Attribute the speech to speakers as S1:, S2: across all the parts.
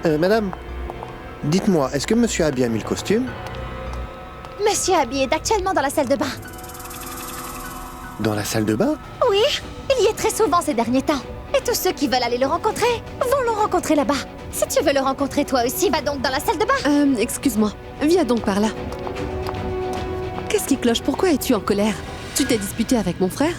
S1: Madame, dites-moi, est-ce que monsieur Abby a mis le costume?
S2: Monsieur Abby est actuellement dans la salle de bain.
S1: Dans la salle de bain?
S2: Oui, il y est très souvent ces derniers temps. Et tous ceux qui veulent aller le rencontrer vont le rencontrer là-bas. Si tu veux le rencontrer toi aussi, va donc dans la salle de bain.
S3: Excuse-moi. Viens donc par là. Qu'est-ce qui cloche? Pourquoi es-tu en colère? Tu t'es disputé avec mon frère?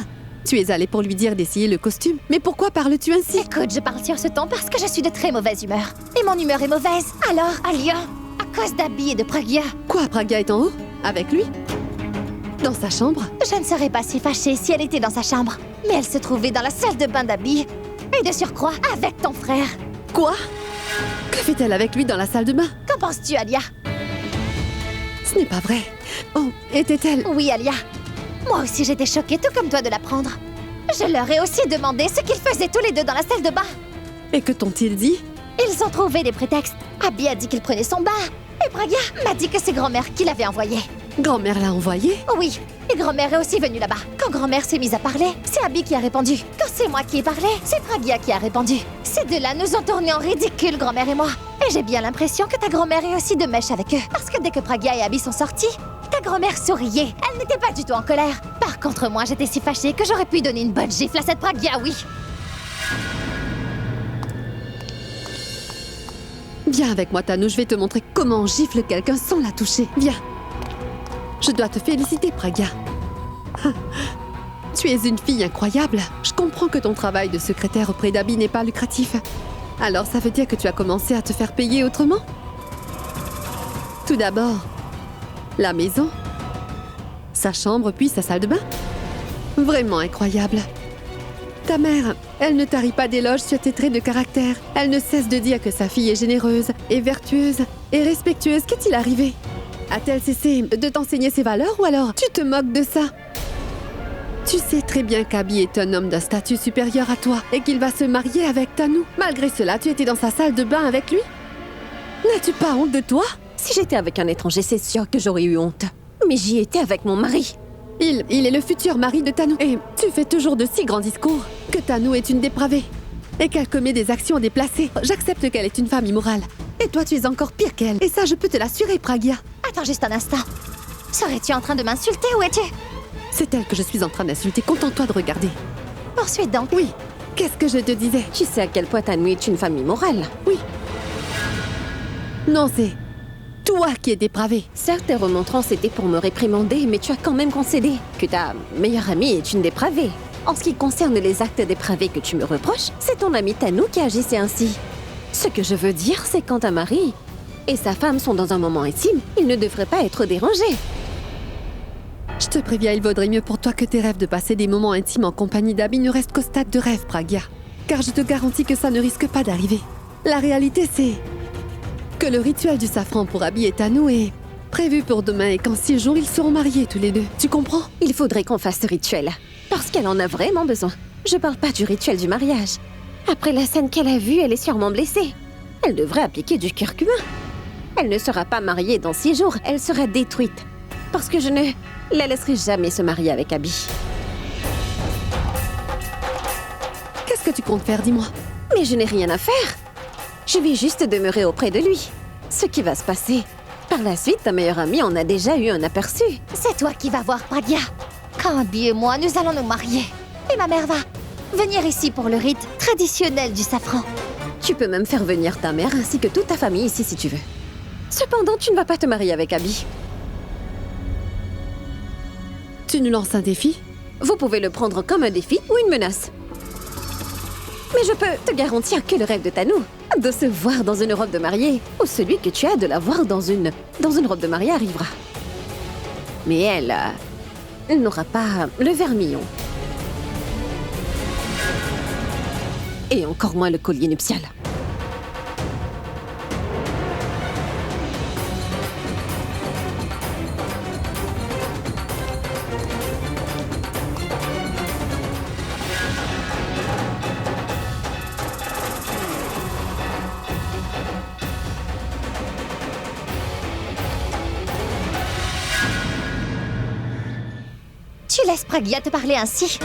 S3: Tu es allé pour lui dire d'essayer le costume. Mais pourquoi parles-tu ainsi?
S2: Écoute, je parle sur ce ton parce que je suis de très mauvaise humeur. Et mon humeur est mauvaise. Alors, Alia, à cause d'Abby et de Pragya.
S3: Quoi, Pragya est en haut? Avec lui? Dans sa chambre?
S2: Je ne serais pas si fâchée si elle était dans sa chambre. Mais elle se trouvait dans la salle de bain d'Abby. Et de surcroît, avec ton frère.
S3: Quoi? Que fait-elle avec lui dans la salle de bain?
S2: Qu'en penses-tu, Alia?
S3: Ce n'est pas vrai. Oh, était-elle...
S2: Oui, Alia. Moi aussi, j'étais choquée, tout comme toi, de l'apprendre. Je leur ai aussi demandé ce qu'ils faisaient tous les deux dans la salle de bain.
S3: Et que t'ont-ils dit?
S2: Ils ont trouvé des prétextes. Abby a dit qu'il prenait son bain. Et Pragya m'a dit que c'est grand-mère qui l'avait envoyé.
S3: Grand-mère l'a envoyé?
S2: Oui, et grand-mère est aussi venue là-bas. Quand grand-mère s'est mise à parler, c'est Abby qui a répondu. Quand c'est moi qui ai parlé, c'est Pragya qui a répondu. Ces deux-là nous ont tournés en ridicule, grand-mère et moi. Et j'ai bien l'impression que ta grand-mère est aussi de mèche avec eux. Parce que dès que Pragya et Abby sont sortis, ta grand-mère souriait. Elle n'était pas du tout en colère. Par contre, moi, j'étais si fâchée que j'aurais pu donner une bonne gifle à cette Pragya, oui.
S3: Viens avec moi, Tanou, je vais te montrer comment on gifle quelqu'un sans la toucher. Viens. Je dois te féliciter, Pragya. Tu es une fille incroyable. Je comprends que ton travail de secrétaire auprès d'Abby n'est pas lucratif. Alors ça veut dire que tu as commencé à te faire payer autrement? Tout d'abord, la maison, sa chambre puis sa salle de bain. Vraiment incroyable. Ta mère, elle ne tarit pas d'éloges sur tes traits de caractère. Elle ne cesse de dire que sa fille est généreuse, et vertueuse, et respectueuse. Qu'est-il arrivé? A-t-elle cessé de t'enseigner ses valeurs ou alors tu te moques de ça? Tu sais très bien qu'Abby est un homme d'un statut supérieur à toi et qu'il va se marier avec Tanou. Malgré cela, tu étais dans sa salle de bain avec lui? N'as-tu pas honte de toi?
S4: Si j'étais avec un étranger, c'est sûr que j'aurais eu honte. Mais j'y étais avec mon mari.
S3: Il est le futur mari de Tanou. Et tu fais toujours de si grands discours que Tanou est une dépravée et qu'elle commet des actions déplacées. J'accepte qu'elle est une femme immorale. Et toi, tu es encore pire qu'elle. Et ça, je peux te l'assurer, Pragya.
S2: Attends juste un instant. Serais-tu en train de m'insulter ou es-tu?
S3: C'est elle que je suis en train d'insulter. Contente-toi de regarder.
S2: Poursuis donc.
S3: Oui. Qu'est-ce que je te disais?
S4: Tu sais à quel point Tanou est une femme immorale.
S3: Oui. Non, c'est toi qui es dépravé.
S4: Certes, tes remontrances étaient pour me réprimander, mais tu as quand même concédé que ta meilleure amie est une dépravée. En ce qui concerne les actes dépravés que tu me reproches, c'est ton amie Tanou qui agissait ainsi. Ce que je veux dire, c'est quand un mari et sa femme sont dans un moment intime, ils ne devraient pas être dérangés.
S3: Je te préviens, il vaudrait mieux pour toi que tes rêves de passer des moments intimes en compagnie d'Abby ne restent qu'au stade de rêve, Pragya. Car je te garantis que ça ne risque pas d'arriver. La réalité, c'est que le rituel du safran pour Abby et Tanou est prévu pour demain et qu'en 6 jours, ils seront mariés tous les deux. Tu comprends?
S4: Il faudrait qu'on fasse ce rituel, parce qu'elle en a vraiment besoin. Je parle pas du rituel du mariage. Après la scène qu'elle a vue, elle est sûrement blessée. Elle devrait appliquer du curcuma. Elle ne sera pas mariée dans 6 jours, elle sera détruite. Parce que je ne la laisserai jamais se marier avec Abby.
S3: Qu'est-ce que tu comptes faire, dis-moi?
S4: Mais je n'ai rien à faire. Je vais juste demeurer auprès de lui. Ce qui va se passer. Par la suite, ta meilleure amie en a déjà eu un aperçu.
S2: C'est toi qui vas voir Pragya. Quand Abby et moi, nous allons nous marier. Et ma mère va venir ici pour le rite traditionnel du safran.
S4: Tu peux même faire venir ta mère ainsi que toute ta famille ici si tu veux. Cependant, tu ne vas pas te marier avec Abby.
S3: Tu nous lances un défi?
S4: Vous pouvez le prendre comme un défi ou une menace. Mais je peux te garantir que le rêve de Tanou, de se voir dans une robe de mariée, ou celui que tu as de la voir dans une robe de mariée arrivera. Mais elle n'aura pas le vermillon. Et encore moins le collier nuptial.
S2: Tu laisses Pragya te parler ainsi?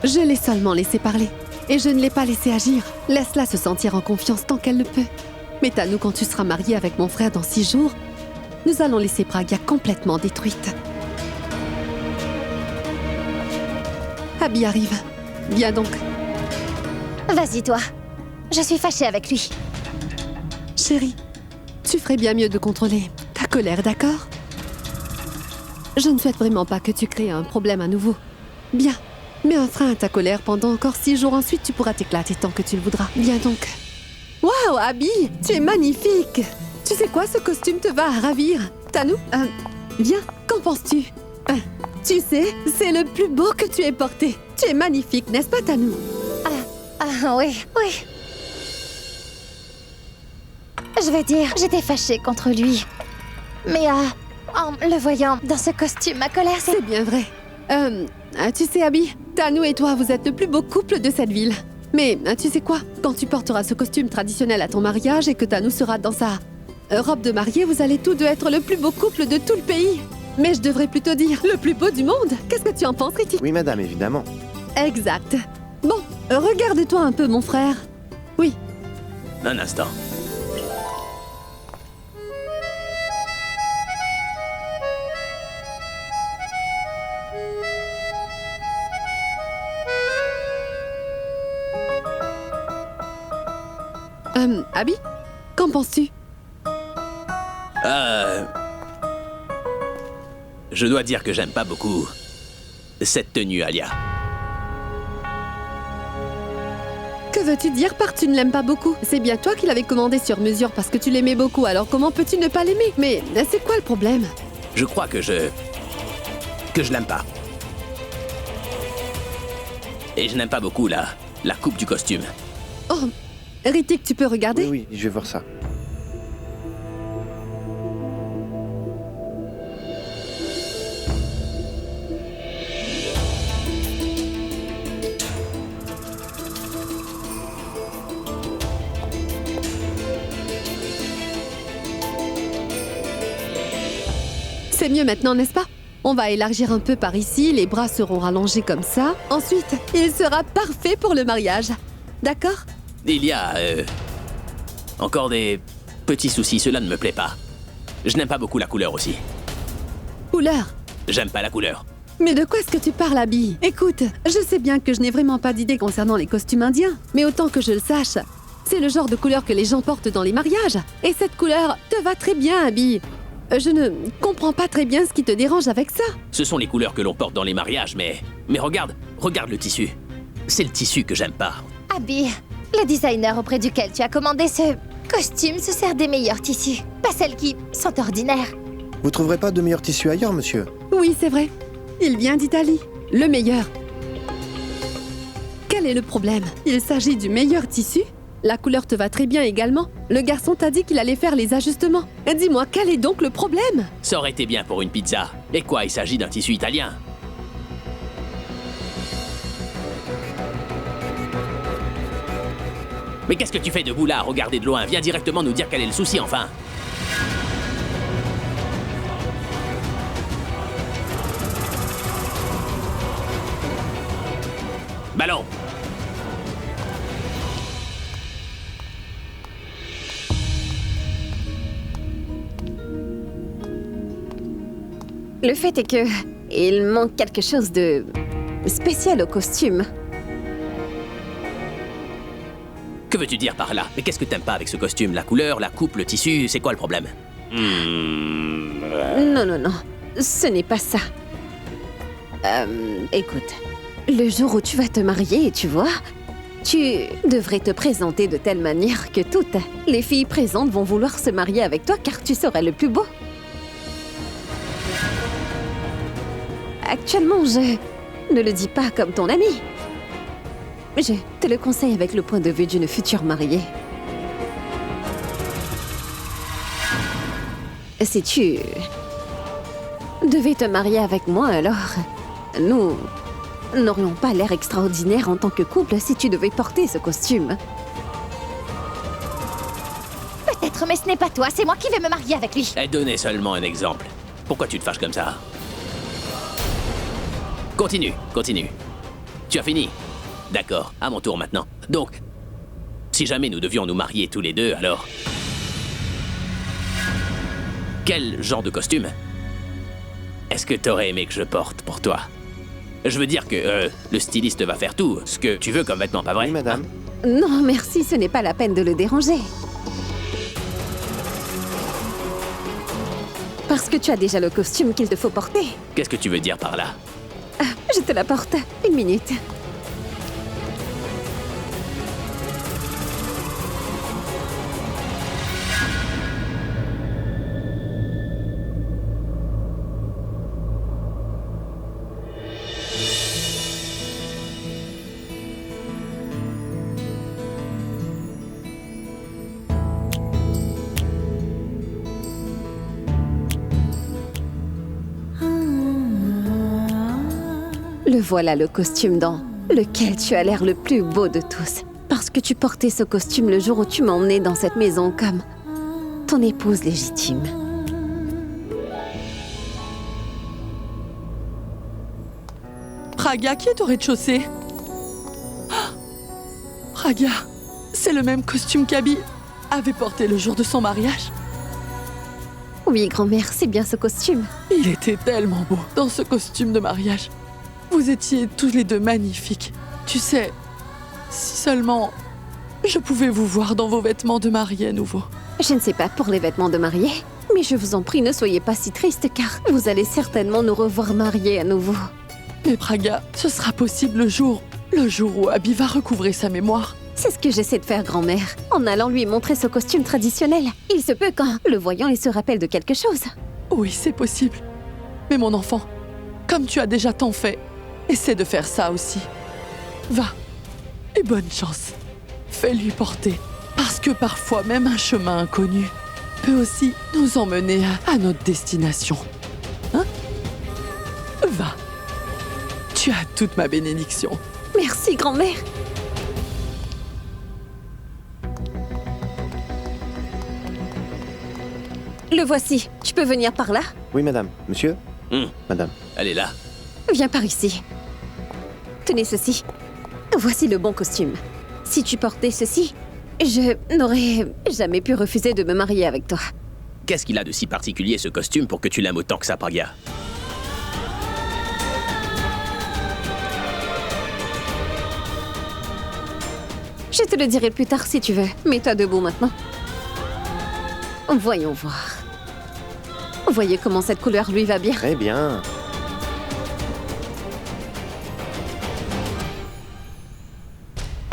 S3: Je l'ai seulement laissé parler. Et je ne l'ai pas laissé agir. Laisse-la se sentir en confiance tant qu'elle le peut. Mais Tanou, quand tu seras mariée avec mon frère dans 6 jours, nous allons laisser Pragia complètement détruite. Abby arrive. Viens donc.
S2: Vas-y, toi. Je suis fâchée avec lui.
S3: Chérie, tu ferais bien mieux de contrôler ta colère, d'accord? Je ne souhaite vraiment pas que tu crées un problème à nouveau. Bien, mets un frein à ta colère pendant encore 6 jours, ensuite tu pourras t'éclater tant que tu le voudras. Viens donc. Waouh, Abby, tu es magnifique! Tu sais quoi, ce costume te va à ravir. Tanou, viens, qu'en penses-tu? Tu sais, c'est le plus beau que tu aies porté. Tu es magnifique, n'est-ce pas, Tanou?
S2: Ah oui, oui. Je veux dire, j'étais fâchée contre lui. Mais en le voyant dans ce costume, ma colère s'est...
S3: C'est bien vrai. Tu sais, Abby, Tanou et toi, vous êtes le plus beau couple de cette ville. Mais tu sais quoi? Quand tu porteras ce costume traditionnel à ton mariage et que Tanou sera dans sa robe de mariée, vous allez tous deux être le plus beau couple de tout le pays. Mais je devrais plutôt dire le plus beau du monde. Qu'est-ce que tu en penses, Ritik?
S1: Oui, madame, évidemment.
S3: Exact. Bon, regarde-toi un peu, mon frère. Oui.
S5: Un instant.
S3: Abby, qu'en penses-tu?
S5: Je dois dire que j'aime pas beaucoup cette tenue, Alia.
S3: Que veux-tu dire par tu ne l'aimes pas beaucoup? C'est bien toi qui l'avais commandé sur mesure parce que tu l'aimais beaucoup, alors comment peux-tu ne pas l'aimer? Mais c'est quoi le problème?
S5: Je crois que je l'aime pas. Et je n'aime pas beaucoup la coupe du costume.
S3: Oh, Ritik, tu peux regarder?
S1: Oui, je vais voir ça.
S3: C'est mieux maintenant, n'est-ce pas? On va élargir un peu par ici, les bras seront rallongés comme ça. Ensuite, il sera parfait pour le mariage. D'accord?
S5: Il y a encore des petits soucis, cela ne me plaît pas. Je n'aime pas beaucoup la couleur aussi.
S3: Couleur?
S5: J'aime pas la couleur.
S3: Mais de quoi est-ce que tu parles, Abby? Écoute, je sais bien que je n'ai vraiment pas d'idée concernant les costumes indiens, mais autant que je le sache, c'est le genre de couleur que les gens portent dans les mariages. Et cette couleur te va très bien, Abby. Je ne comprends pas très bien ce qui te dérange avec ça.
S5: Ce sont les couleurs que l'on porte dans les mariages, mais regarde le tissu. C'est le tissu que j'aime pas.
S2: Abby, le designer auprès duquel tu as commandé ce costume se sert des meilleurs tissus, pas celles qui sont ordinaires.
S1: Vous trouverez pas de meilleur tissu ailleurs, monsieur?
S3: Oui, c'est vrai. Il vient d'Italie. Le meilleur. Quel est le problème? Il s'agit du meilleur tissu? La couleur te va très bien également. Le garçon t'a dit qu'il allait faire les ajustements. Dis-moi, quel est donc le problème?
S5: Ça aurait été bien pour une pizza. Et quoi, il s'agit d'un tissu italien? Mais qu'est-ce que tu fais debout là, à regarder de loin? Viens directement nous dire quel est le souci, enfin. Ballon.
S4: Le fait est que il manque quelque chose de spécial au costume.
S5: Que veux-tu dire par là? Mais qu'est-ce que t'aimes pas avec ce costume? La couleur, la coupe, le tissu, c'est quoi le problème?
S4: Non, non, non. Ce n'est pas ça. Écoute. Le jour où tu vas te marier, tu vois, tu devrais te présenter de telle manière que toutes les filles présentes vont vouloir se marier avec toi car tu serais le plus beau. Actuellement, je ne le dis pas comme ton ami. Je te le conseille avec le point de vue d'une future mariée. Si tu devais te marier avec moi, alors nous n'aurions pas l'air extraordinaire en tant que couple si tu devais porter ce costume.
S2: Peut-être, mais ce n'est pas toi, c'est moi qui vais me marier avec lui.
S5: Donnez seulement un exemple. Pourquoi tu te fâches comme ça? Continue. Tu as fini. D'accord, à mon tour maintenant. Donc, si jamais nous devions nous marier tous les deux, alors... Quel genre de costume est-ce que t'aurais aimé que je porte pour toi? Je veux dire que le styliste va faire tout, ce que tu veux comme vêtement, pas vrai?
S1: Oui, madame.
S4: Non, merci, ce n'est pas la peine de le déranger. Parce que tu as déjà le costume qu'il te faut porter.
S5: Qu'est-ce que tu veux dire par là?
S4: Je te l'apporte. Une minute. Le voilà le costume dans lequel tu as l'air le plus beau de tous. Parce que tu portais ce costume le jour où tu m'as emmené dans cette maison comme ton épouse légitime.
S6: Praga, qui est au rez-de-chaussée? Ah, Praga, c'est le même costume qu'Abby avait porté le jour de son mariage.
S4: Oui, grand-mère, c'est bien ce costume.
S6: Il était tellement beau dans ce costume de mariage. Vous étiez tous les deux magnifiques. Tu sais, si seulement je pouvais vous voir dans vos vêtements de mariée à nouveau.
S4: Je ne sais pas pour les vêtements de mariée, mais je vous en prie, ne soyez pas si triste car vous allez certainement nous revoir mariés à nouveau.
S6: Mais Praga, ce sera possible le jour où Abby va recouvrer sa mémoire.
S4: C'est ce que j'essaie de faire, grand-mère, en allant lui montrer ce costume traditionnel. Il se peut qu'en le voyant, il se rappelle de quelque chose.
S6: Oui, c'est possible. Mais mon enfant, comme tu as déjà tant fait, essaie de faire ça aussi. Va, et bonne chance. Fais-lui porter, parce que parfois même un chemin inconnu peut aussi nous emmener à notre destination. Hein? Va. Tu as toute ma bénédiction.
S4: Merci, grand-mère. Le voici. Tu peux venir par là?
S1: Oui, madame. Monsieur? Madame.
S5: Elle est là.
S4: Viens par ici. Tenez ceci. Voici le bon costume. Si tu portais ceci, je n'aurais jamais pu refuser de me marier avec toi.
S5: Qu'est-ce qu'il a de si particulier, ce costume, pour que tu l'aimes autant que ça, Praga?
S4: Je te le dirai plus tard si tu veux. Mets-toi debout maintenant. Voyons voir. Voyez comment cette couleur lui va bien.
S1: Très bien.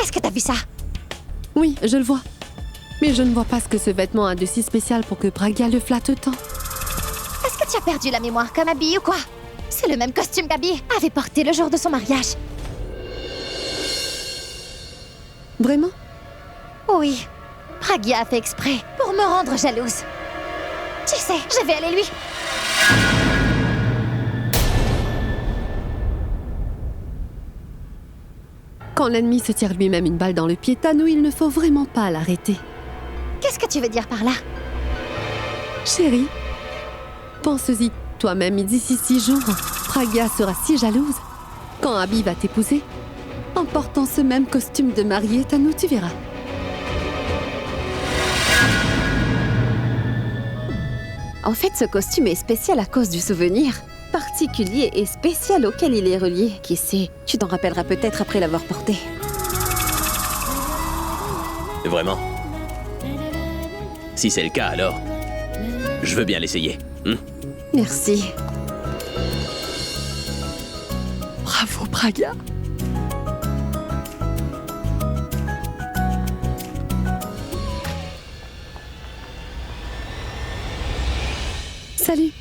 S2: Est-ce que t'as vu ça?
S3: Oui, je le vois. Mais je ne vois pas ce que ce vêtement a de si spécial pour que Praga le flatte tant.
S2: Est-ce que tu as perdu la mémoire comme Abby ou quoi? C'est le même costume qu'Abby avait porté le jour de son mariage.
S3: Vraiment?
S2: Oui, Pragia a fait exprès pour me rendre jalouse. Tu sais, je vais aller lui.
S3: Quand l'ennemi se tire lui-même une balle dans le pied, Thanou, il ne faut vraiment pas l'arrêter.
S2: Qu'est-ce que tu veux dire par là?
S3: Chérie, pense-y toi-même, d'ici 6 jours, Praga sera si jalouse. Quand Abby va t'épouser, en portant ce même costume de mariée, Thanou, tu verras.
S4: En fait, ce costume est spécial à cause du souvenir particulier et spécial auquel il est relié. Qui sait, tu t'en rappelleras peut-être après l'avoir porté.
S5: Vraiment? Si c'est le cas, alors... Je veux bien l'essayer.
S4: Merci.
S6: Bravo, Praga.
S3: Salut.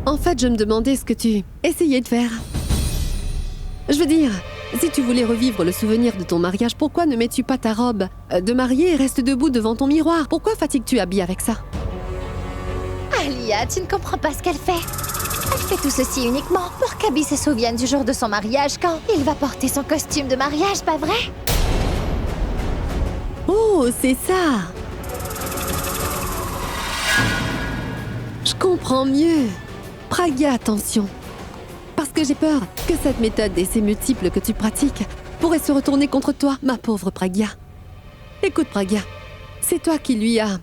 S3: En fait, je me demandais ce que tu essayais de faire. Je veux dire, si tu voulais revivre le souvenir de ton mariage, pourquoi ne mets-tu pas ta robe de mariée et reste debout devant ton miroir? Pourquoi fatigues-tu Abby avec ça?
S2: Alia, tu ne comprends pas ce qu'elle fait. Elle fait tout ceci uniquement pour qu'Abby se souvienne du jour de son mariage quand il va porter son costume de mariage, pas vrai?
S3: Oh, c'est ça! Je comprends mieux. Praga, attention. Parce que j'ai peur que cette méthode d'essai multiple que tu pratiques pourrait se retourner contre toi, ma pauvre Pragya. Écoute, Pragya, c'est toi qui lui as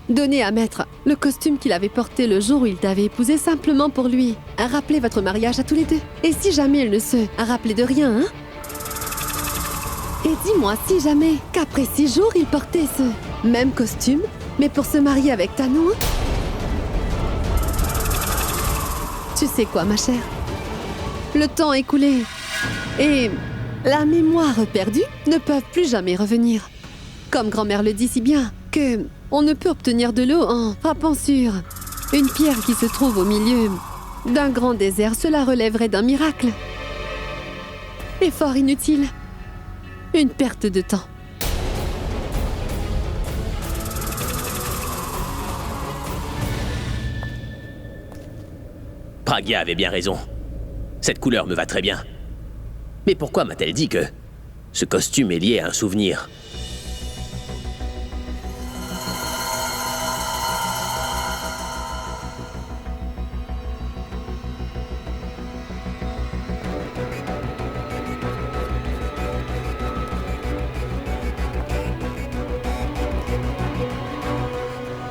S3: donné à mettre le costume qu'il avait porté le jour où il t'avait épousé simplement pour lui rappeler votre mariage à tous les deux. Et si jamais il ne se rappelait de rien, hein? Et dis-moi si jamais qu'après 6 jours, il portait ce même costume, mais pour se marier avec Tanu, hein? Tu sais quoi, ma chère? Le temps écoulé et la mémoire perdue ne peuvent plus jamais revenir. Comme grand-mère le dit si bien, que on ne peut obtenir de l'eau en frappant sur une pierre qui se trouve au milieu d'un grand désert. Cela relèverait d'un miracle. Effort inutile. Une perte de temps.
S5: Pragya avait bien raison. Cette couleur me va très bien. Mais pourquoi m'a-t-elle dit que ce costume est lié à un souvenir?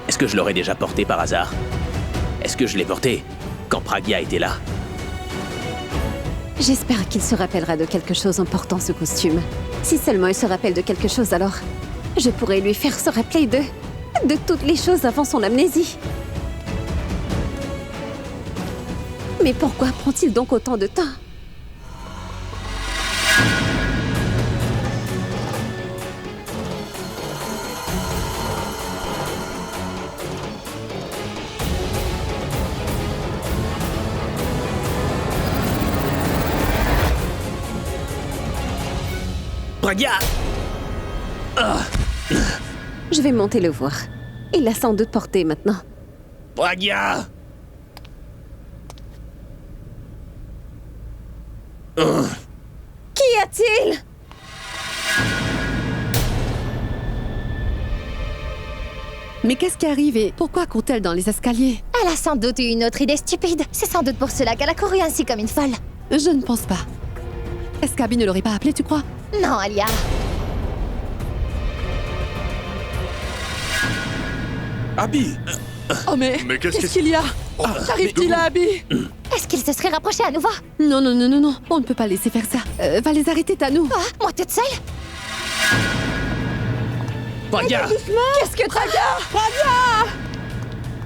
S5: Est-ce que je l'aurais déjà porté par hasard? Est-ce que je l'ai porté quand Pragya était là?
S4: J'espère qu'il se rappellera de quelque chose en portant ce costume. Si seulement il se rappelle de quelque chose, alors je pourrais lui faire se rappeler de toutes les choses avant son amnésie. Mais pourquoi prend-il donc autant de temps?
S5: Pragya!
S4: Je vais monter le voir. Il l'a sans doute porté maintenant.
S5: Pragya!
S4: Qu'y a-t-il?
S3: Mais qu'est-ce qui arrive et pourquoi court-elle dans les escaliers?
S2: Elle a sans doute eu une autre idée stupide. C'est sans doute pour cela qu'elle a couru ainsi comme une folle.
S3: Je ne pense pas. Est-ce qu'Abby ne l'aurait pas appelée, tu crois?
S2: Non, Alia.
S7: Abby!
S6: Oh mais
S7: qu'est-ce
S6: qu'il y a? Qu'arrive-t-il à Abby?
S2: Est-ce qu'il se serait rapproché à nouveau?
S3: Non, non, non, non, non. On ne peut pas laisser faire ça. Va les arrêter, Tanu.
S2: Ah, moi toute seule?
S5: Pragya!
S4: Qu'est-ce que t'as?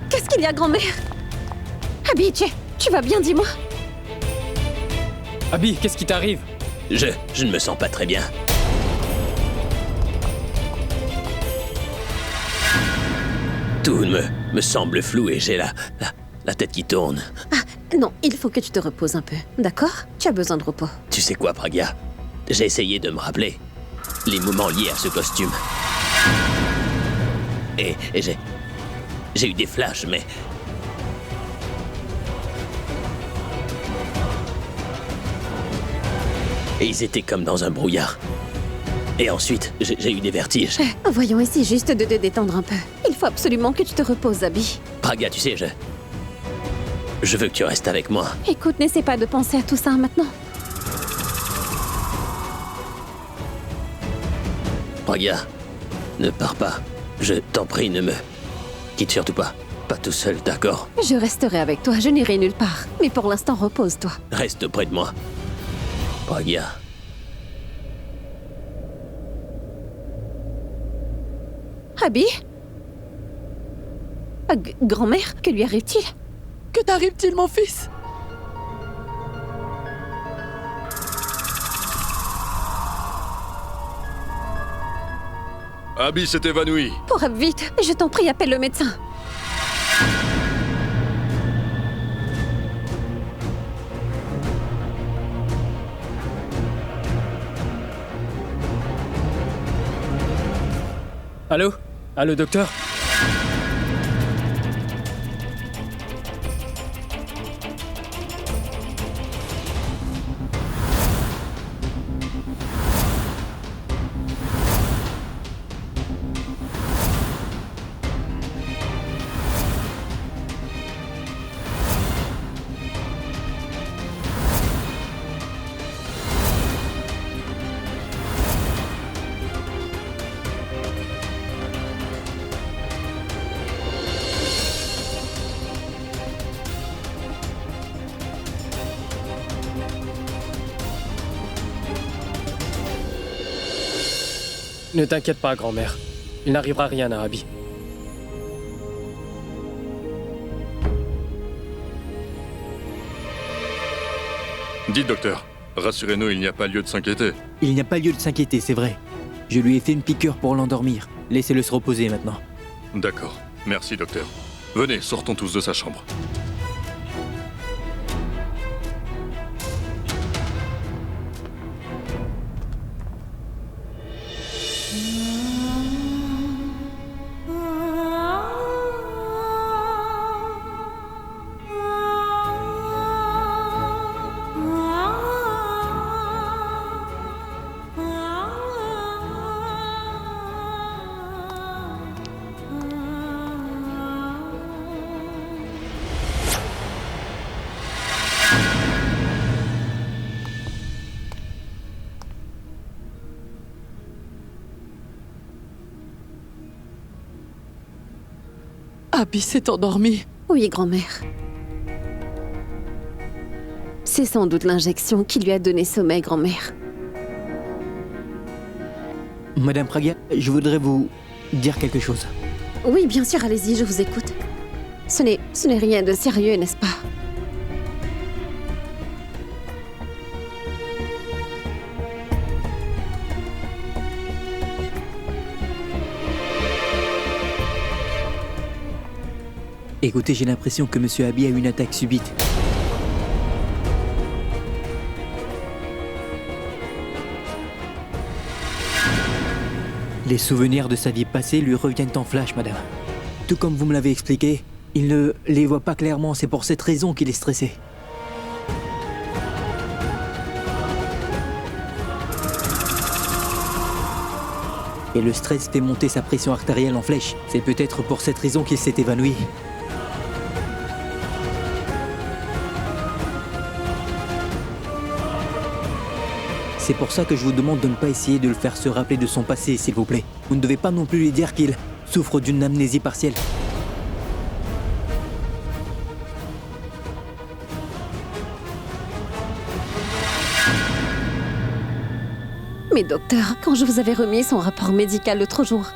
S4: Qu'est-ce qu'il y a, grand-mère? Abby, tu vas bien, dis-moi.
S8: Abby, qu'est-ce qui t'arrive?
S5: Je ne me sens pas très bien. Tout me semble flou et j'ai la tête qui tourne.
S4: Ah, non, il faut que tu te reposes un peu, d'accord? Tu as besoin de repos.
S5: Tu sais quoi, Pragya? J'ai essayé de me rappeler les moments liés à ce costume. Et j'ai eu des flashs, mais... Et ils étaient comme dans un brouillard. Et ensuite, j'ai eu des vertiges.
S4: Voyons, essaie juste de te détendre un peu. Il faut absolument que tu te reposes, Abby.
S5: Pragya, tu sais, je veux que tu restes avec moi.
S4: Écoute, n'essaie pas de penser à tout ça maintenant.
S5: Pragya, ne pars pas. Je t'en prie, ne me quitte surtout pas. Pas tout seul, d'accord?
S4: Je resterai avec toi, je n'irai nulle part. Mais pour l'instant, repose-toi.
S5: Reste près de moi. Pragya.
S4: Abby? Grand-mère, que lui arrive-t-il?
S6: Que t'arrive-t-il, mon fils?
S7: Abby s'est évanouie.
S4: Pour vite, je t'en prie, appelle le médecin.
S8: Allô? Allô, docteur? Ne t'inquiète pas, grand-mère. Il n'arrivera rien à Abby.
S7: Dites, docteur, rassurez-nous, il n'y a pas lieu de s'inquiéter.
S9: Il n'y a pas lieu de s'inquiéter, c'est vrai. Je lui ai fait une piqûre pour l'endormir. Laissez-le se reposer maintenant.
S7: D'accord. Merci, docteur. Venez, sortons tous de sa chambre.
S6: Abby s'est endormie.
S4: Oui, grand-mère. C'est sans doute l'injection qui lui a donné sommeil, grand-mère.
S9: Madame Pragia, je voudrais vous dire quelque chose.
S4: Oui, bien sûr, allez-y, je vous écoute. Ce n'est rien de sérieux, n'est-ce pas?
S9: Écoutez, j'ai l'impression que Monsieur Abby a eu une attaque subite. Les souvenirs de sa vie passée lui reviennent en flash, madame. Tout comme vous me l'avez expliqué, il ne les voit pas clairement, c'est pour cette raison qu'il est stressé. Et le stress fait monter sa pression artérielle en flèche. C'est peut-être pour cette raison qu'il s'est évanoui. C'est pour ça que je vous demande de ne pas essayer de le faire se rappeler de son passé, s'il vous plaît. Vous ne devez pas non plus lui dire qu'il souffre d'une amnésie partielle.
S4: Mais docteur, quand je vous avais remis son rapport médical l'autre jour,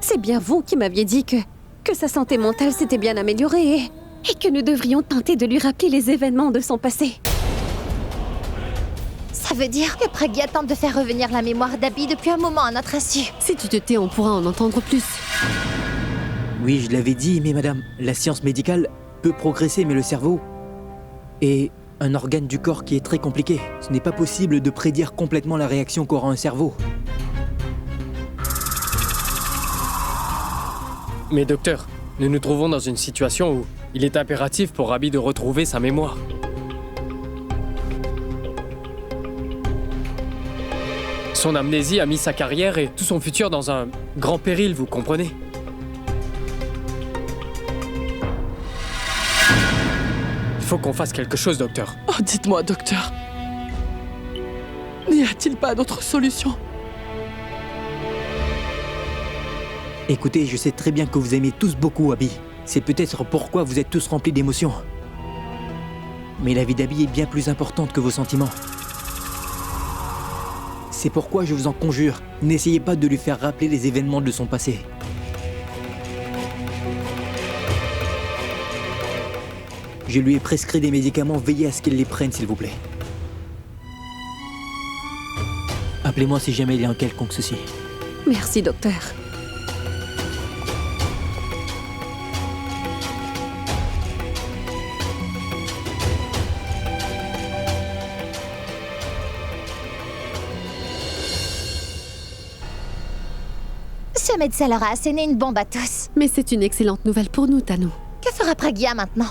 S4: c'est bien vous qui m'aviez dit que sa santé mentale s'était bien améliorée et que nous devrions tenter de lui rappeler les événements de son passé.
S2: Ça veut dire que Pragia tente de faire revenir la mémoire d'Abby depuis un moment à notre insu.
S3: Si tu te tais, on pourra en entendre plus.
S9: Oui, je l'avais dit, mais madame, la science médicale peut progresser, mais le cerveau est un organe du corps qui est très compliqué. Ce n'est pas possible de prédire complètement la réaction qu'aura un cerveau.
S8: Mais docteur, nous nous trouvons dans une situation où il est impératif pour Abby de retrouver sa mémoire. Son amnésie a mis sa carrière et tout son futur dans un grand péril, vous comprenez? Il faut qu'on fasse quelque chose, docteur.
S6: Oh, dites-moi, docteur. N'y a-t-il pas d'autre solution?
S9: Écoutez, je sais très bien que vous aimez tous beaucoup Abby. C'est peut-être pourquoi vous êtes tous remplis d'émotions. Mais la vie d'Abby est bien plus importante que vos sentiments. C'est pourquoi je vous en conjure, n'essayez pas de lui faire rappeler les événements de son passé. Je lui ai prescrit des médicaments, veillez à ce qu'il les prenne s'il vous plaît. Appelez-moi si jamais il y a un quelconque souci.
S4: Merci, docteur.
S2: Ce médecin leur a asséné une bombe à tous.
S3: Mais c'est une excellente nouvelle pour nous, Tano.
S2: Que fera Pragia maintenant?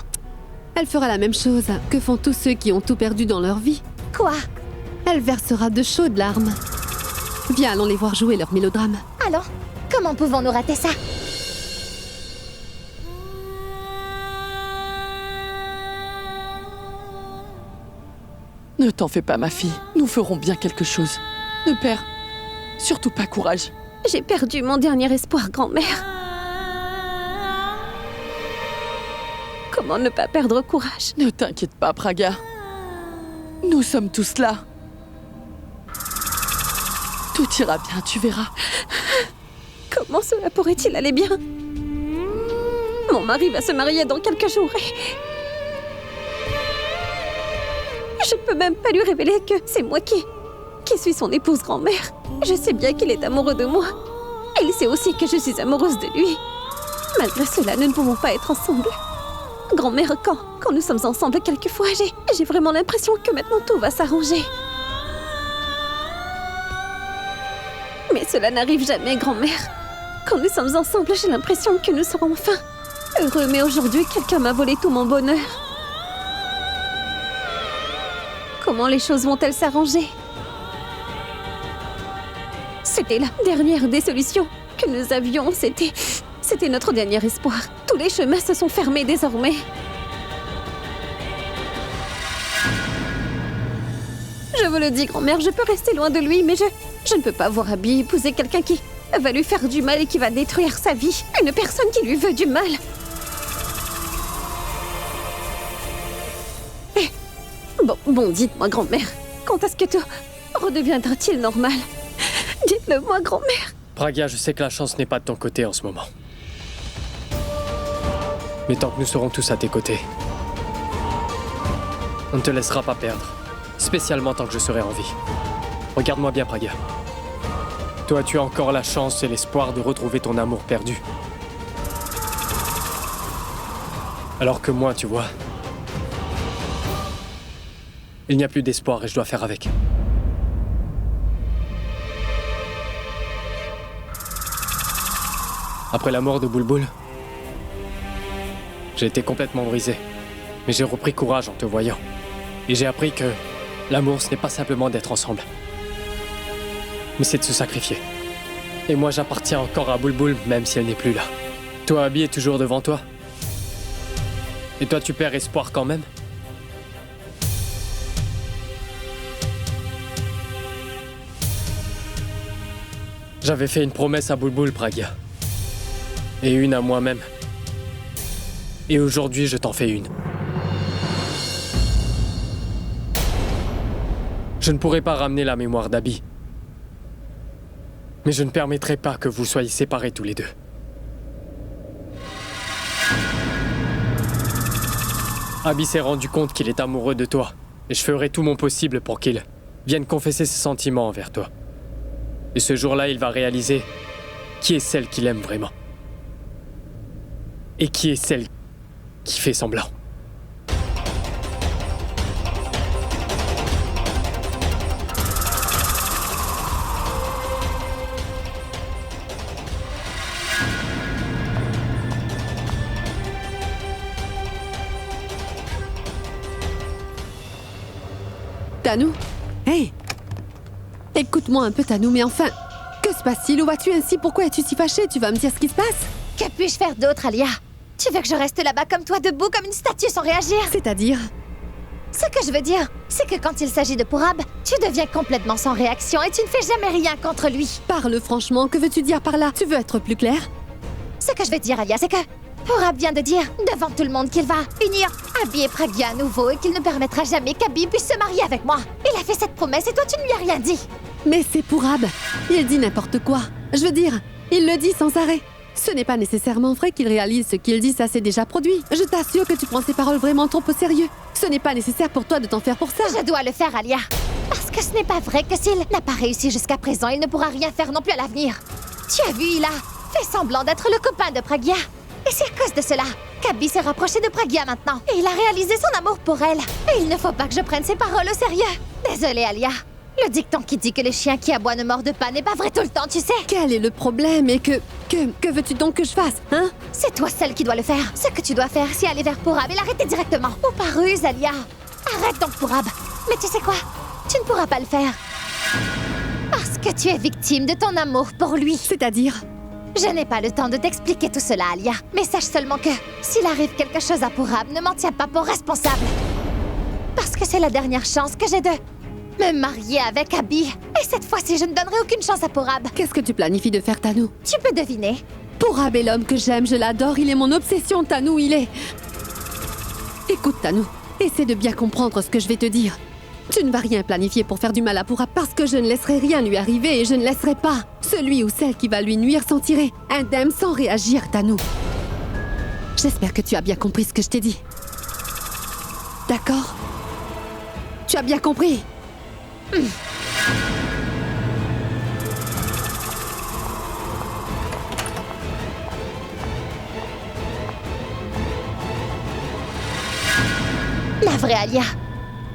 S3: Elle fera la même chose que font tous ceux qui ont tout perdu dans leur vie.
S2: Quoi?
S3: Elle versera de chaudes larmes. Viens, allons les voir jouer leur mélodrame.
S2: Alors, comment pouvons-nous rater ça?
S6: Ne t'en fais pas, ma fille. Nous ferons bien quelque chose. Ne perds surtout pas courage.
S4: J'ai perdu mon dernier espoir, grand-mère. Comment ne pas perdre courage?
S6: Ne t'inquiète pas, Praga. Nous sommes tous là. Tout ira bien, tu verras.
S4: Comment cela pourrait-il aller bien? Mon mari va se marier dans quelques jours et... Je ne peux même pas lui révéler que c'est moi qui suis son épouse grand-mère. Je sais bien qu'il est amoureux de moi. Et il sait aussi que je suis amoureuse de lui. Malgré cela, nous ne pouvons pas être ensemble. Grand-mère, quand nous sommes ensemble quelquefois, j'ai vraiment l'impression que maintenant tout va s'arranger. Mais cela n'arrive jamais, grand-mère. Quand nous sommes ensemble, j'ai l'impression que nous serons enfin heureux. Mais aujourd'hui, quelqu'un m'a volé tout mon bonheur. Comment les choses vont-elles s'arranger? C'était la dernière des solutions que nous avions. C'était notre dernier espoir. Tous les chemins se sont fermés désormais. Je vous le dis, grand-mère, je peux rester loin de lui, mais je ne peux pas voir Abby épouser quelqu'un qui va lui faire du mal et qui va détruire sa vie. Une personne qui lui veut du mal. Bon, dites-moi, grand-mère, quand est-ce que tout redeviendra-t-il normal? Dites-le-moi, grand-mère.
S8: Pragya, je sais que la chance n'est pas de ton côté en ce moment. Mais tant que nous serons tous à tes côtés, on ne te laissera pas perdre. Spécialement tant que je serai en vie. Regarde-moi bien, Pragya. Toi, tu as encore la chance et l'espoir de retrouver ton amour perdu. Alors que moi, tu vois, il n'y a plus d'espoir et je dois faire avec. Après la mort de Bulbul, j'ai été complètement brisé. Mais j'ai repris courage en te voyant. Et j'ai appris que l'amour, ce n'est pas simplement d'être ensemble. Mais c'est de se sacrifier. Et moi, j'appartiens encore à Bulbul, même si elle n'est plus là. Toi, Abby est toujours devant toi. Et toi, tu perds espoir quand même? J'avais fait une promesse à Bulbul, Pragya. Et une à moi-même. Et aujourd'hui, je t'en fais une. Je ne pourrai pas ramener la mémoire d'Abby. Mais je ne permettrai pas que vous soyez séparés tous les deux. Abby s'est rendu compte qu'il est amoureux de toi. Et je ferai tout mon possible pour qu'il vienne confesser ses sentiments envers toi. Et ce jour-là, il va réaliser qui est celle qu'il aime vraiment. Et qui est celle qui fait semblant.
S3: Tanou? Hey! Écoute-moi un peu, Tanou, mais enfin, que se passe-t-il? Où vas-tu ainsi? Pourquoi es-tu si fâchée? Tu vas me dire ce qui se passe?
S2: Que puis-je faire d'autre, Alia? Tu veux que je reste là-bas comme toi, debout comme une statue sans réagir?
S3: C'est-à-dire?
S2: Ce que je veux dire, c'est que quand il s'agit de Purab, tu deviens complètement sans réaction et tu ne fais jamais rien contre lui.
S3: Parle franchement, que veux-tu dire par là? Tu veux être plus clair?
S2: Ce que je veux dire, Alia, c'est que Purab vient de dire, devant tout le monde, qu'il va unir Abby et Pragya à nouveau et qu'il ne permettra jamais qu'Abby puisse se marier avec moi. Il a fait cette promesse et toi, tu ne lui as rien dit.
S3: Mais c'est Purab. Il dit n'importe quoi. Je veux dire, il le dit sans arrêt. Ce n'est pas nécessairement vrai qu'il réalise ce qu'il dit, ça s'est déjà produit. Je t'assure que tu prends ses paroles vraiment trop au sérieux. Ce n'est pas nécessaire pour toi de t'en faire pour ça.
S2: Je dois le faire, Alia. Parce que ce n'est pas vrai que s'il n'a pas réussi jusqu'à présent, il ne pourra rien faire non plus à l'avenir. Tu as vu, il a fait semblant d'être le copain de Pragya. Et c'est à cause de cela qu'Abby s'est rapproché de Pragya maintenant. Et il a réalisé son amour pour elle. Et il ne faut pas que je prenne ses paroles au sérieux. Désolée, Alia. Le dicton qui dit que les chiens qui aboient ne mordent pas n'est pas vrai tout le temps, tu sais.
S3: Quel est le problème et que veux-tu donc que je fasse, hein?
S2: C'est toi seule qui dois le faire. Ce que tu dois faire, c'est aller vers Purab et l'arrêter directement. Ou par ruse, Alia. Arrête donc Purab. Mais tu sais quoi? Tu ne pourras pas le faire. Parce que tu es victime de ton amour pour lui.
S3: C'est-à-dire?
S2: Je n'ai pas le temps de t'expliquer tout cela, Alia. Mais sache seulement que, s'il arrive quelque chose à Purab, ne m'en tiens pas pour responsable. Parce que c'est la dernière chance que j'ai de me marier avec Abby. Et cette fois-ci, je ne donnerai aucune chance à Purab.
S3: Qu'est-ce que tu planifies de faire, Tanou?
S2: Tu peux deviner.
S3: Purab est l'homme que j'aime, je l'adore, il est mon obsession, Tanou, il est... Écoute, Tanou, essaie de bien comprendre ce que je vais te dire. Tu ne vas rien planifier pour faire du mal à Pourra parce que je ne laisserai rien lui arriver et je ne laisserai pas celui ou celle qui va lui nuire s'en tirer indemne sans réagir, Tanou. J'espère que tu as bien compris ce que je t'ai dit. D'accord? Tu as bien compris?
S2: Navré, Alia.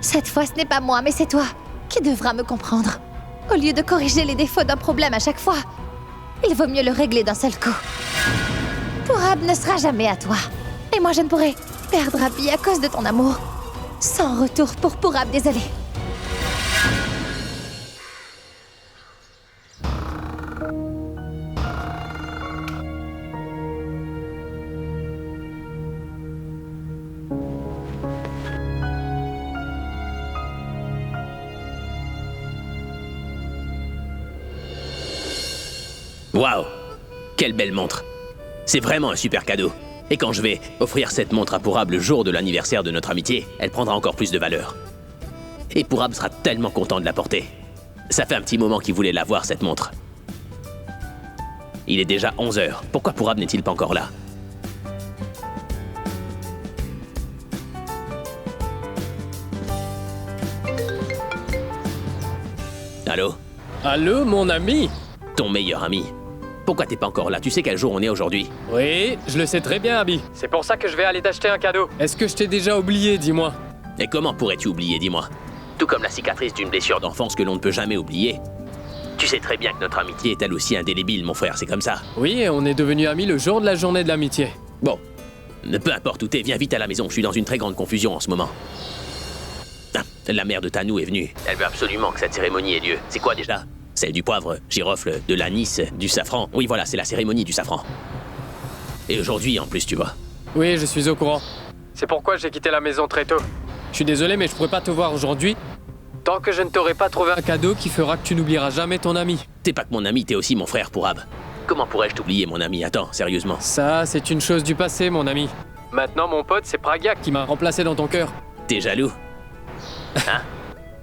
S2: Cette fois, ce n'est pas moi, mais c'est toi qui devras me comprendre. Au lieu de corriger les défauts d'un problème à chaque fois, il vaut mieux le régler d'un seul coup. Pourab ne sera jamais à toi. Et moi, je ne pourrai perdre Abby à cause de ton amour. Sans retour pour Pourab, désolé.
S5: Waouh! Quelle belle montre! C'est vraiment un super cadeau. Et quand je vais offrir cette montre à Pourab le jour de l'anniversaire de notre amitié, elle prendra encore plus de valeur. Et Pourab sera tellement content de la porter. Ça fait un petit moment qu'il voulait l'avoir, cette montre. Il est déjà 11 heures. Pourquoi Pourab n'est-il pas encore là? Allô?
S8: Allô, mon ami?
S5: Ton meilleur ami. Pourquoi t'es pas encore là? Tu sais quel jour on est aujourd'hui?
S8: Oui, je le sais très bien, Abby. C'est pour ça que je vais aller t'acheter un cadeau. Est-ce que je t'ai déjà oublié, dis-moi?
S5: Et comment pourrais-tu oublier, dis-moi? Tout comme la cicatrice d'une blessure d'enfance que l'on ne peut jamais oublier. Tu sais très bien que notre amitié est elle aussi indélébile, mon frère, c'est comme ça.
S8: Oui, et on est devenus amis le jour de la journée de l'amitié.
S5: Bon, peu importe où t'es, viens vite à la maison, je suis dans une très grande confusion en ce moment. Ah, la mère de Tanou est venue. Elle veut absolument que cette cérémonie ait lieu. C'est quoi déjà? Celle du poivre, girofle, de l'anis, du safran. Oui, voilà, c'est la cérémonie du safran. Et aujourd'hui, en plus, tu vois.
S8: Oui, je suis au courant. C'est pourquoi j'ai quitté la maison très tôt. Je suis désolé, mais je pourrais pas te voir aujourd'hui tant que je ne t'aurai pas trouvé un cadeau qui fera que tu n'oublieras jamais ton ami.
S5: T'es pas que mon ami, t'es aussi mon frère, Pourab. Comment pourrais-je t'oublier, mon ami? Attends, sérieusement.
S8: Ça, c'est une chose du passé, mon ami. Maintenant, mon pote, c'est Pragiak qui m'a remplacé dans ton cœur.
S5: T'es jaloux? Hein?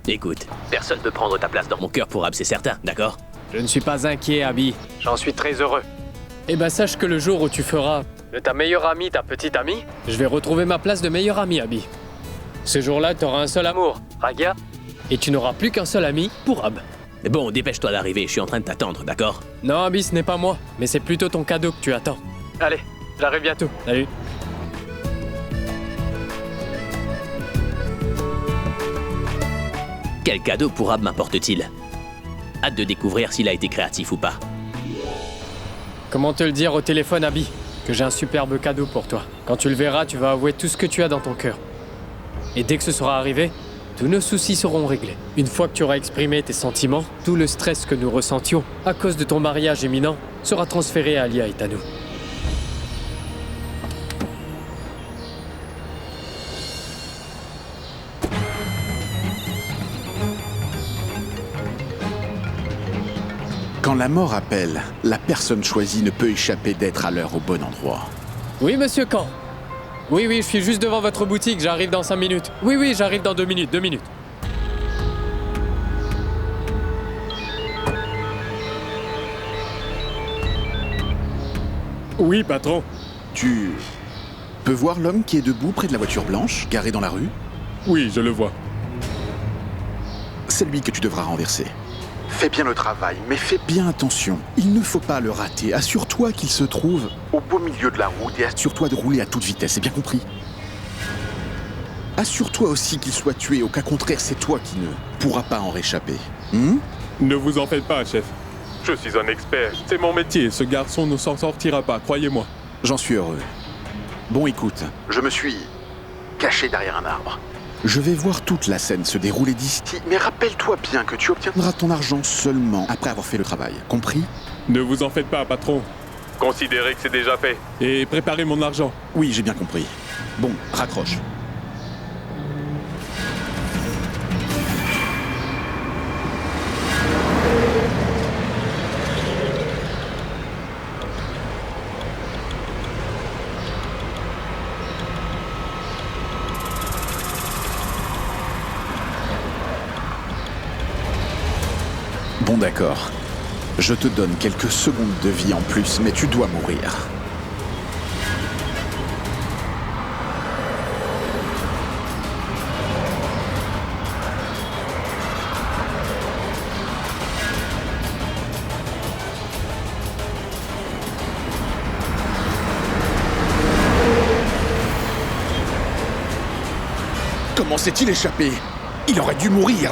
S5: Écoute, personne peut prendre ta place dans mon cœur, Pourab, c'est certain, d'accord?
S8: Je ne suis pas inquiet, Abby. J'en suis très heureux. Eh ben, sache que le jour où tu feras de ta meilleure amie ta petite amie, je vais retrouver ma place de meilleure amie, Abby. Ce jour-là, t'auras un seul amour, Pragia, et tu n'auras plus qu'un seul ami, Pourab.
S5: Bon, dépêche-toi d'arriver, je suis en train de t'attendre, d'accord?
S8: Non, Abby, ce n'est pas moi, mais c'est plutôt ton cadeau que tu attends. Allez, j'arrive bientôt. Salut.
S5: Quel cadeau Pourab m'apporte-t-il? Hâte de découvrir s'il a été créatif ou pas.
S8: Comment te le dire au téléphone, Abby? Que j'ai un superbe cadeau pour toi. Quand tu le verras, tu vas avouer tout ce que tu as dans ton cœur. Et dès que ce sera arrivé, tous nos soucis seront réglés. Une fois que tu auras exprimé tes sentiments, tout le stress que nous ressentions à cause de ton mariage imminent sera transféré à Alia et Tanou.
S10: Quand la mort appelle, la personne choisie ne peut échapper d'être à l'heure au bon endroit.
S8: Oui, monsieur Khan. Oui, je suis juste devant votre boutique, j'arrive dans 5 minutes. Oui, j'arrive dans 2 minutes, 2 minutes.
S7: Oui, patron.
S10: Tu peux voir l'homme qui est debout près de la voiture blanche, garée dans la rue?
S7: Oui, je le vois.
S10: C'est lui que tu devras renverser. Fais bien le travail, mais fais bien attention. Il ne faut pas le rater. Assure-toi qu'il se trouve au beau milieu de la route et assure-toi de rouler à toute vitesse, c'est bien compris? Assure-toi aussi qu'il soit tué, au cas contraire, c'est toi qui ne pourras pas en réchapper.
S7: Ne vous en faites pas, chef. Je suis un expert. C'est mon métier. Ce garçon ne s'en sortira pas, croyez-moi.
S10: J'en suis heureux. Bon, écoute, je me suis caché derrière un arbre. Je vais voir toute la scène se dérouler d'ici, mais rappelle-toi bien que tu obtiendras ton argent seulement après avoir fait le travail. Compris?
S7: Ne vous en faites pas, patron. Considérez que c'est déjà fait. Et préparez mon argent.
S10: Oui, j'ai bien compris. Bon, raccroche. Bon d'accord. Je te donne quelques secondes de vie en plus, mais tu dois mourir. Comment s'est-il échappé? Il aurait dû mourir.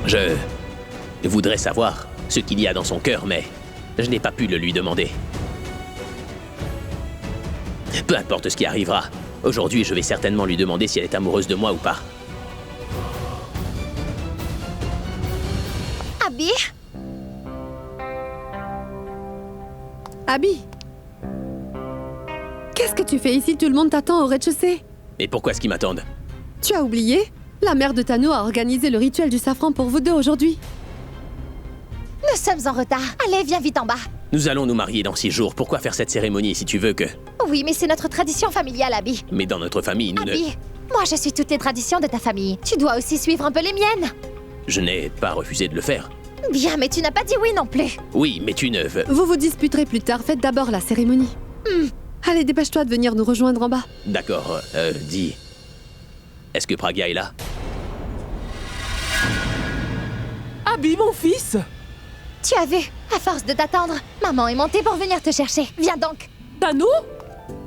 S5: Je voudrais savoir ce qu'il y a dans son cœur, mais je n'ai pas pu le lui demander. Peu importe ce qui arrivera, aujourd'hui je vais certainement lui demander si elle est amoureuse de moi ou pas.
S2: Abby?
S3: Abby! Qu'est-ce que tu fais ici? Tout le monde t'attend au rez-de-chaussée.
S5: Mais pourquoi est-ce qu'ils m'attendent?
S3: Tu as oublié? La mère de Tano a organisé le rituel du safran pour vous deux aujourd'hui.
S2: Nous sommes en retard. Allez, viens vite en bas.
S5: Nous allons nous marier dans 6 jours. Pourquoi faire cette cérémonie si tu veux que...
S2: Oui, mais c'est notre tradition familiale, Abby.
S5: Mais dans notre famille, nous
S2: Abby, moi je suis toutes les traditions de ta famille. Tu dois aussi suivre un peu les miennes.
S5: Je n'ai pas refusé de le faire.
S2: Bien, mais tu n'as pas dit oui non plus.
S5: Oui, mais tu ne veux...
S3: Vous vous disputerez plus tard. Faites d'abord la cérémonie. Allez, dépêche-toi de venir nous rejoindre en bas.
S5: D'accord, dis... Est-ce que Pragia est là?
S6: Abby, mon fils!
S2: Tu as vu, à force de t'attendre, maman est montée pour venir te chercher. Viens donc.
S6: Tano?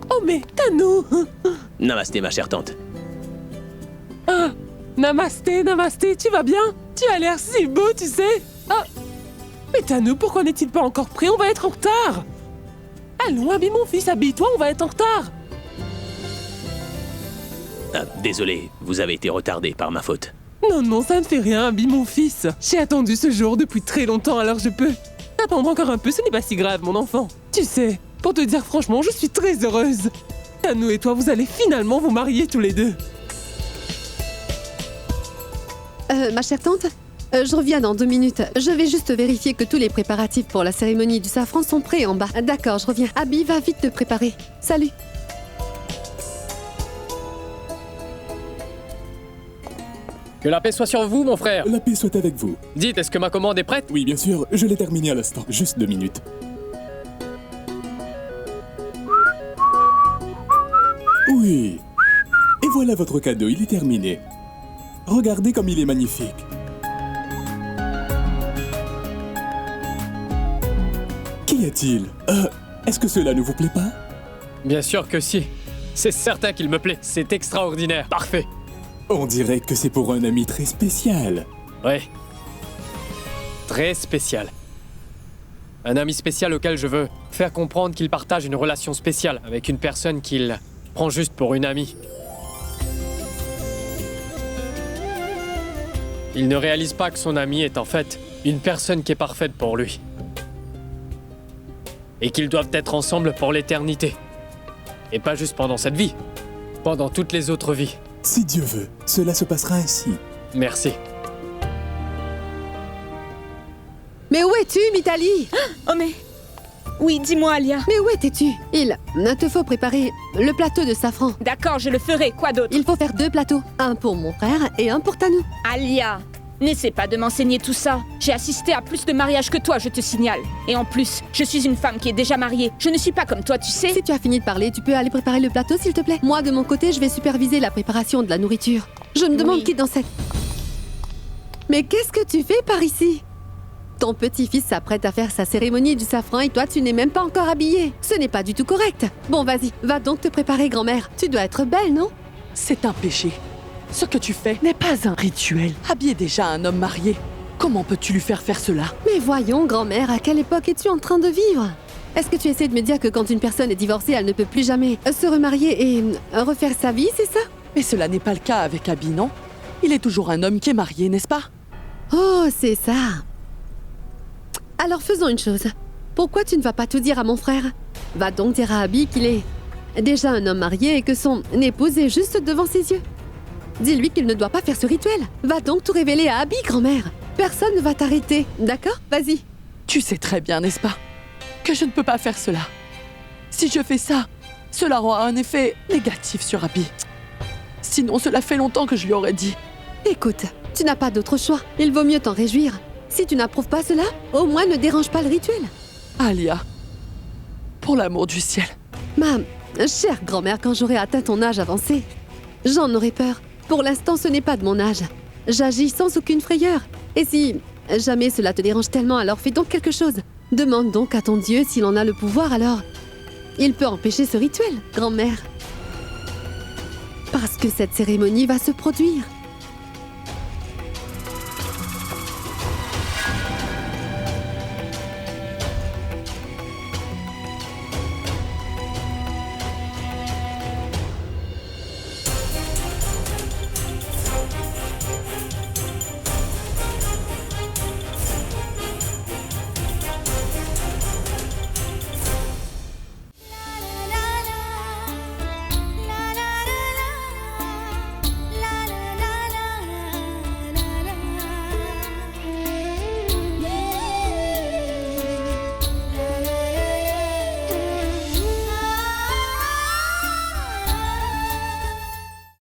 S6: Oh mais Tano!
S5: Namasté, ma chère tante.
S6: Ah, namasté, namasté, tu vas bien? Tu as l'air si beau, tu sais. Ah, mais Tano, pourquoi n'est-il pas encore prêt? On va être en retard. Allons, Abby, mon fils, habille-toi, on va être en retard.
S5: Ah, désolé, vous avez été retardé par ma faute.
S6: Non, non, ça ne fait rien, Abby, mon fils. J'ai attendu ce jour depuis très longtemps, alors je peux. Attendre encore un peu, ce n'est pas si grave, mon enfant. Tu sais, pour te dire franchement, je suis très heureuse. Tano et toi, vous allez finalement vous marier tous les deux.
S3: Ma chère tante, je reviens dans 2 minutes. Je vais juste vérifier que tous les préparatifs pour la cérémonie du safran sont prêts en bas. D'accord, je reviens. Abby, va vite te préparer. Salut.
S8: Que la paix soit sur vous, mon frère.
S11: La paix soit avec vous.
S8: Dites, est-ce que ma commande est prête?
S11: Oui, bien sûr, je l'ai terminé à l'instant. Juste 2 minutes. Oui. Et voilà votre cadeau, il est terminé. Regardez comme il est magnifique. Qu'y a-t-il? Est-ce que cela ne vous plaît pas?
S8: Bien sûr que si. C'est certain qu'il me plaît. C'est extraordinaire. Parfait.
S11: On dirait que c'est pour un ami très spécial.
S8: Ouais. Très spécial. Un ami spécial auquel je veux faire comprendre qu'il partage une relation spéciale avec une personne qu'il prend juste pour une amie. Il ne réalise pas que son ami est en fait une personne qui est parfaite pour lui. Et qu'ils doivent être ensemble pour l'éternité. Et pas juste pendant cette vie, pendant toutes les autres vies.
S11: Si Dieu veut, cela se passera ainsi.
S8: Merci.
S3: Mais où es-tu, Mitali?
S12: Oh mais... Oui, dis-moi, Alia.
S3: Mais où étais-tu? Il te faut préparer le plateau de safran.
S12: D'accord, je le ferai. Quoi d'autre?
S3: Il faut faire 2 plateaux. Un pour mon frère et un pour Tano.
S12: Alia, n'essaie pas de m'enseigner tout ça. J'ai assisté à plus de mariages que toi, je te signale. Et en plus, je suis une femme qui est déjà mariée. Je ne suis pas comme toi, tu sais.
S3: Si tu as fini de parler, tu peux aller préparer le plateau, s'il te plaît. Moi, de mon côté, je vais superviser la préparation de la nourriture. Je me demande qui dans cette... Mais qu'est-ce que tu fais par ici? Ton petit-fils s'apprête à faire sa cérémonie du safran et toi, tu n'es même pas encore habillée. Ce n'est pas du tout correct. Bon, vas-y, va donc te préparer, grand-mère. Tu dois être belle, non?
S6: C'est un péché. Ce que tu fais n'est pas un rituel. Abby est déjà un homme marié. Comment peux-tu lui faire faire cela?
S3: Mais voyons, grand-mère, à quelle époque es-tu en train de vivre? Est-ce que tu essaies de me dire que quand une personne est divorcée, elle ne peut plus jamais se remarier et refaire sa vie, c'est ça?
S6: Mais cela n'est pas le cas avec Abby, non? Il est toujours un homme qui est marié, n'est-ce pas?
S3: Oh, c'est ça. Alors faisons une chose. Pourquoi tu ne vas pas tout dire à mon frère? Va donc dire à Abby qu'il est déjà un homme marié et que son épouse est juste devant ses yeux. Dis-lui qu'il ne doit pas faire ce rituel. Va donc tout révéler à Abby, grand-mère. Personne ne va t'arrêter, d'accord? Vas-y.
S6: Tu sais très bien, n'est-ce pas, que je ne peux pas faire cela. Si je fais ça, cela aura un effet négatif sur Abby. Sinon, cela fait longtemps que je lui aurais dit.
S3: Écoute, tu n'as pas d'autre choix. Il vaut mieux t'en réjouir. Si tu n'approuves pas cela, au moins ne dérange pas le rituel.
S6: Alia, pour l'amour du ciel.
S3: Ma chère grand-mère, quand j'aurai atteint ton âge avancé, j'en aurai peur. Pour l'instant, ce n'est pas de mon âge. J'agis sans aucune frayeur. Et si jamais cela te dérange tellement, alors fais donc quelque chose. Demande donc à ton Dieu s'il en a le pouvoir, alors il peut empêcher ce rituel, grand-mère. Parce que cette cérémonie va se produire.